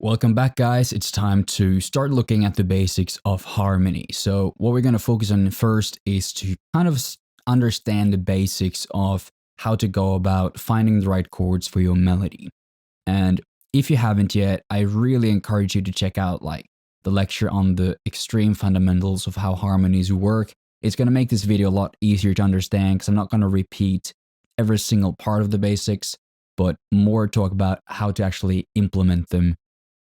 Welcome back, guys. It's time to start looking at the basics of harmony. So, what we're going to focus on first is to kind of understand the basics of how to go about finding the right chords for your melody. And if you haven't yet, I really encourage you to check out the lecture on the extreme fundamentals of how harmonies work. It's going to make this video a lot easier to understand because I'm not going to repeat every single part of the basics, but more talk about how to actually implement them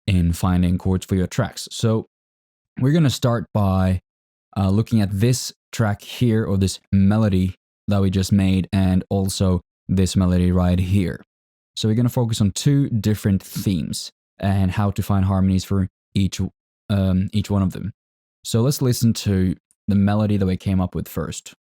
in finding chords for your tracks. So we're going to start by looking at this track here, or this melody that we just made, and also this melody right here. So we're going to focus on two different themes and how to find harmonies for each one of them. So let's listen to the melody that we came up with first.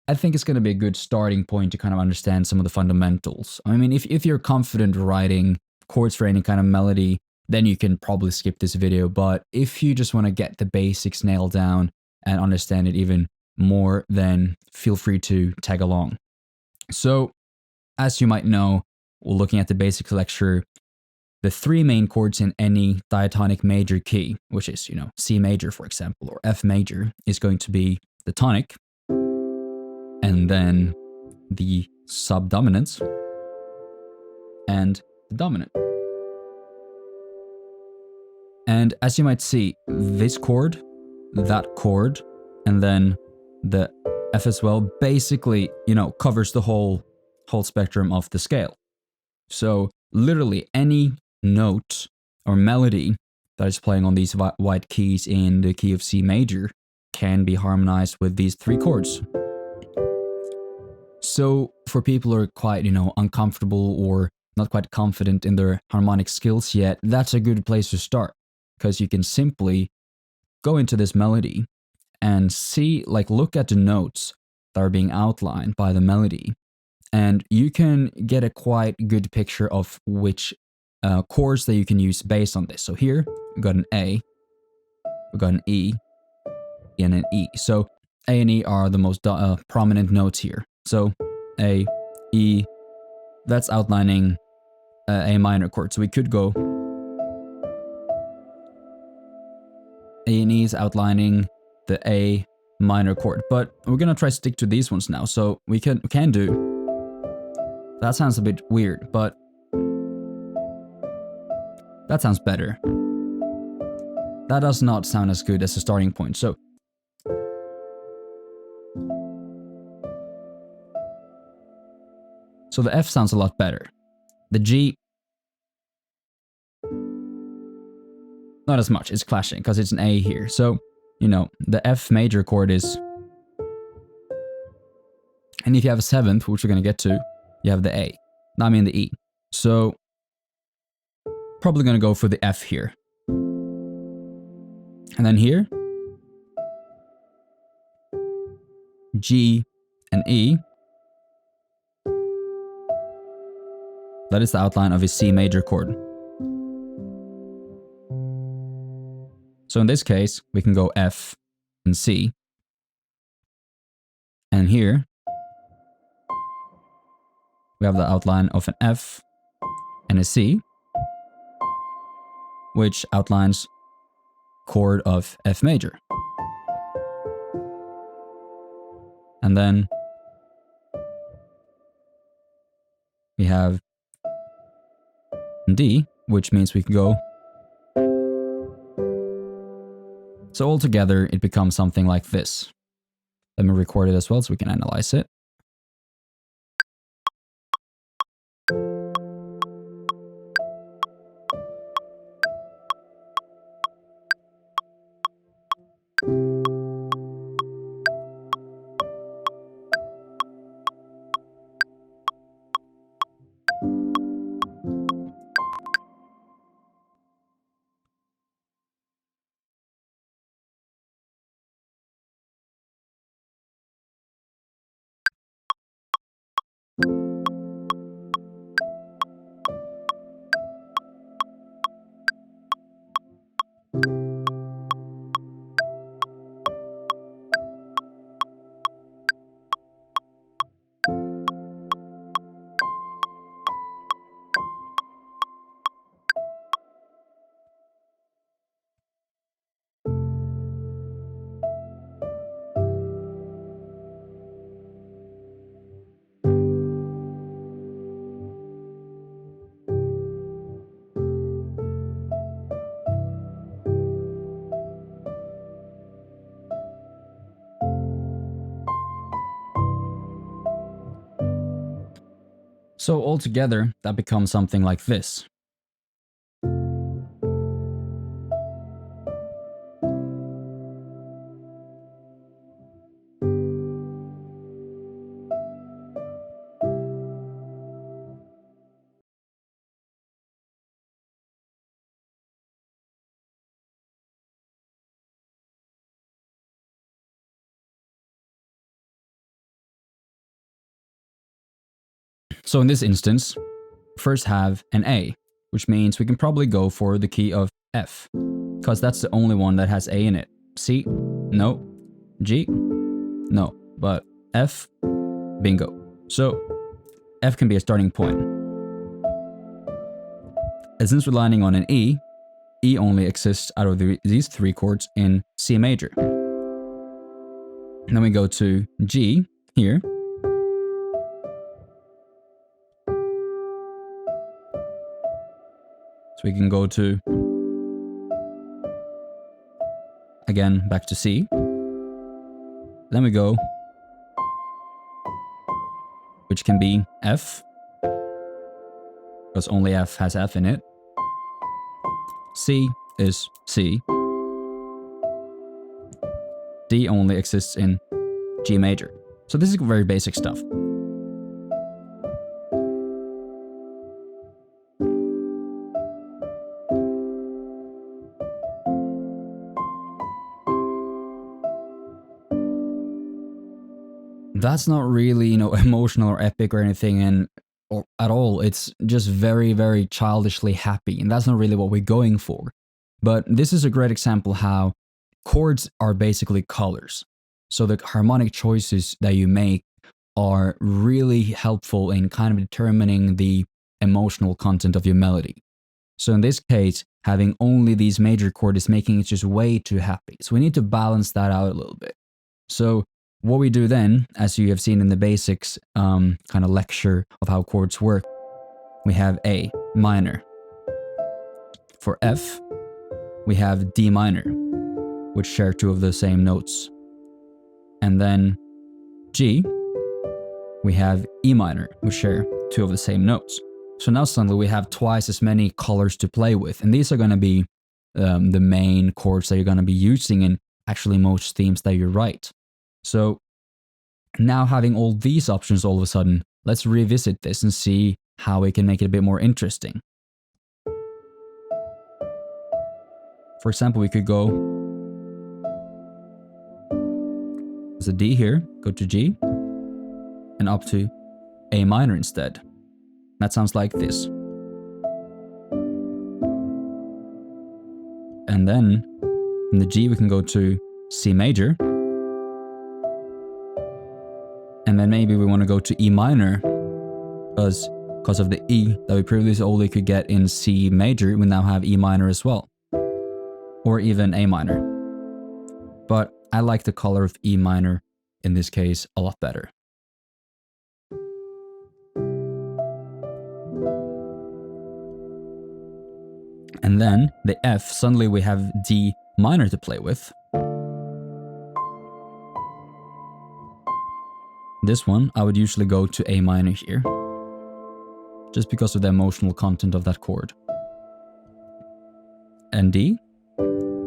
I think it's going to be a good starting point to kind of understand some of the fundamentals. I mean, if you're confident writing chords for any kind of melody, then you can probably skip this video. But if you just want to get the basics nailed down and understand it even more, then feel free to tag along. So, as you might know, we're looking at the basics lecture. The three main chords in any diatonic major key, which is, C major, for example, or F major, is going to be the tonic, and then the subdominant, and the dominant. And as you might see, this chord, that chord, and then the F as well, basically, covers the whole spectrum of the scale. So literally any note or melody that is playing on these white keys in the key of C major can be harmonized with these three chords. So for people who are quite, uncomfortable or not quite confident in their harmonic skills yet, that's a good place to start, because you can simply go into this melody and see, look at the notes that are being outlined by the melody, and you can get a quite good picture of which chords that you can use based on this. So here we've got an A, we've got an E, and an E. So A and E are the most prominent notes here. So A, E, that's outlining A minor chord. So we could go A and E is outlining the A minor chord, but we're gonna try to stick to these ones now. So we can do, that sounds a bit weird, but that sounds better. That does not sound as good as a starting point. So the F sounds a lot better. The G, not as much. It's clashing because it's an A here. So, the F major chord is, and if you have a seventh, which we're going to get to, you have the A. I mean the E. So, probably going to go for the F here. And then here, G and E. That is the outline of his C major chord. So in this case, we can go F and C. And here, we have the outline of an F and a C, which outlines chord of F major. And then we have D, which means we can go. So altogether, it becomes something like this. Let me record it as well so we can analyze it. So altogether, that becomes something like this. So in this instance, first have an A, which means we can probably go for the key of F, because that's the only one that has A in it. C? No. G? No. But F? Bingo. So F can be a starting point. And since we're landing on an E, E only exists out of these three chords in C major. Then we go to G here. So we can go to, again, back to C. Then we go, which can be F, because only F has F in it. C is C. D only exists in G major. So this is very basic stuff. That's not really, emotional or epic or anything or at all. It's just very, very childishly happy. And that's not really what we're going for. But this is a great example how chords are basically colors. So the harmonic choices that you make are really helpful in kind of determining the emotional content of your melody. So in this case, having only these major chords is making it just way too happy. So we need to balance that out a little bit. So what we do then, as you have seen in the basics kind of lecture of how chords work, we have A minor. For F, we have D minor, which share two of the same notes. And then G, we have E minor, which share two of the same notes. So now suddenly we have twice as many colors to play with. And these are going to be the main chords that you're going to be using in actually most themes that you write. So now having all these options all of a sudden, let's revisit this and see how we can make it a bit more interesting. For example, we could go, there's a D here, go to G, and up to A minor instead. That sounds like this. And then from the G we can go to C major. And then maybe we want to go to E minor because of the E that we previously only could get in C major, we now have E minor as well. Or even A minor. But I like the color of E minor in this case a lot better. And then the F, suddenly we have D minor to play with. This one, I would usually go to A minor here, just because of the emotional content of that chord. And D,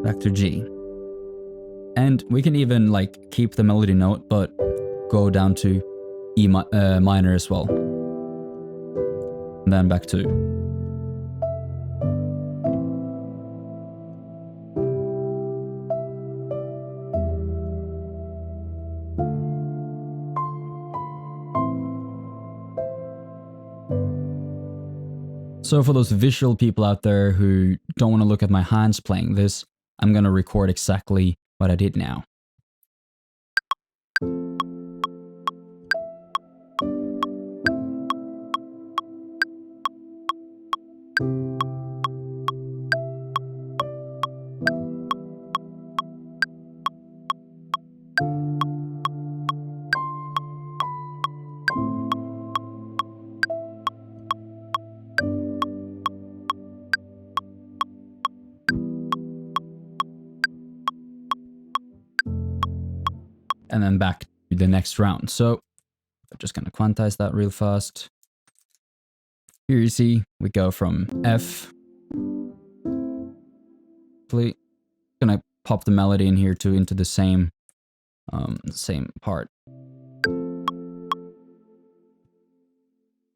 back to G. And we can even keep the melody note, but go down to E minor as well. And then back to. So for those visual people out there who don't want to look at my hands playing this, I'm going to record exactly what I did now. And then back to the next round. So I'm just going to quantize that real fast. Here you see we go from F. Gonna pop the melody in here too into the same part.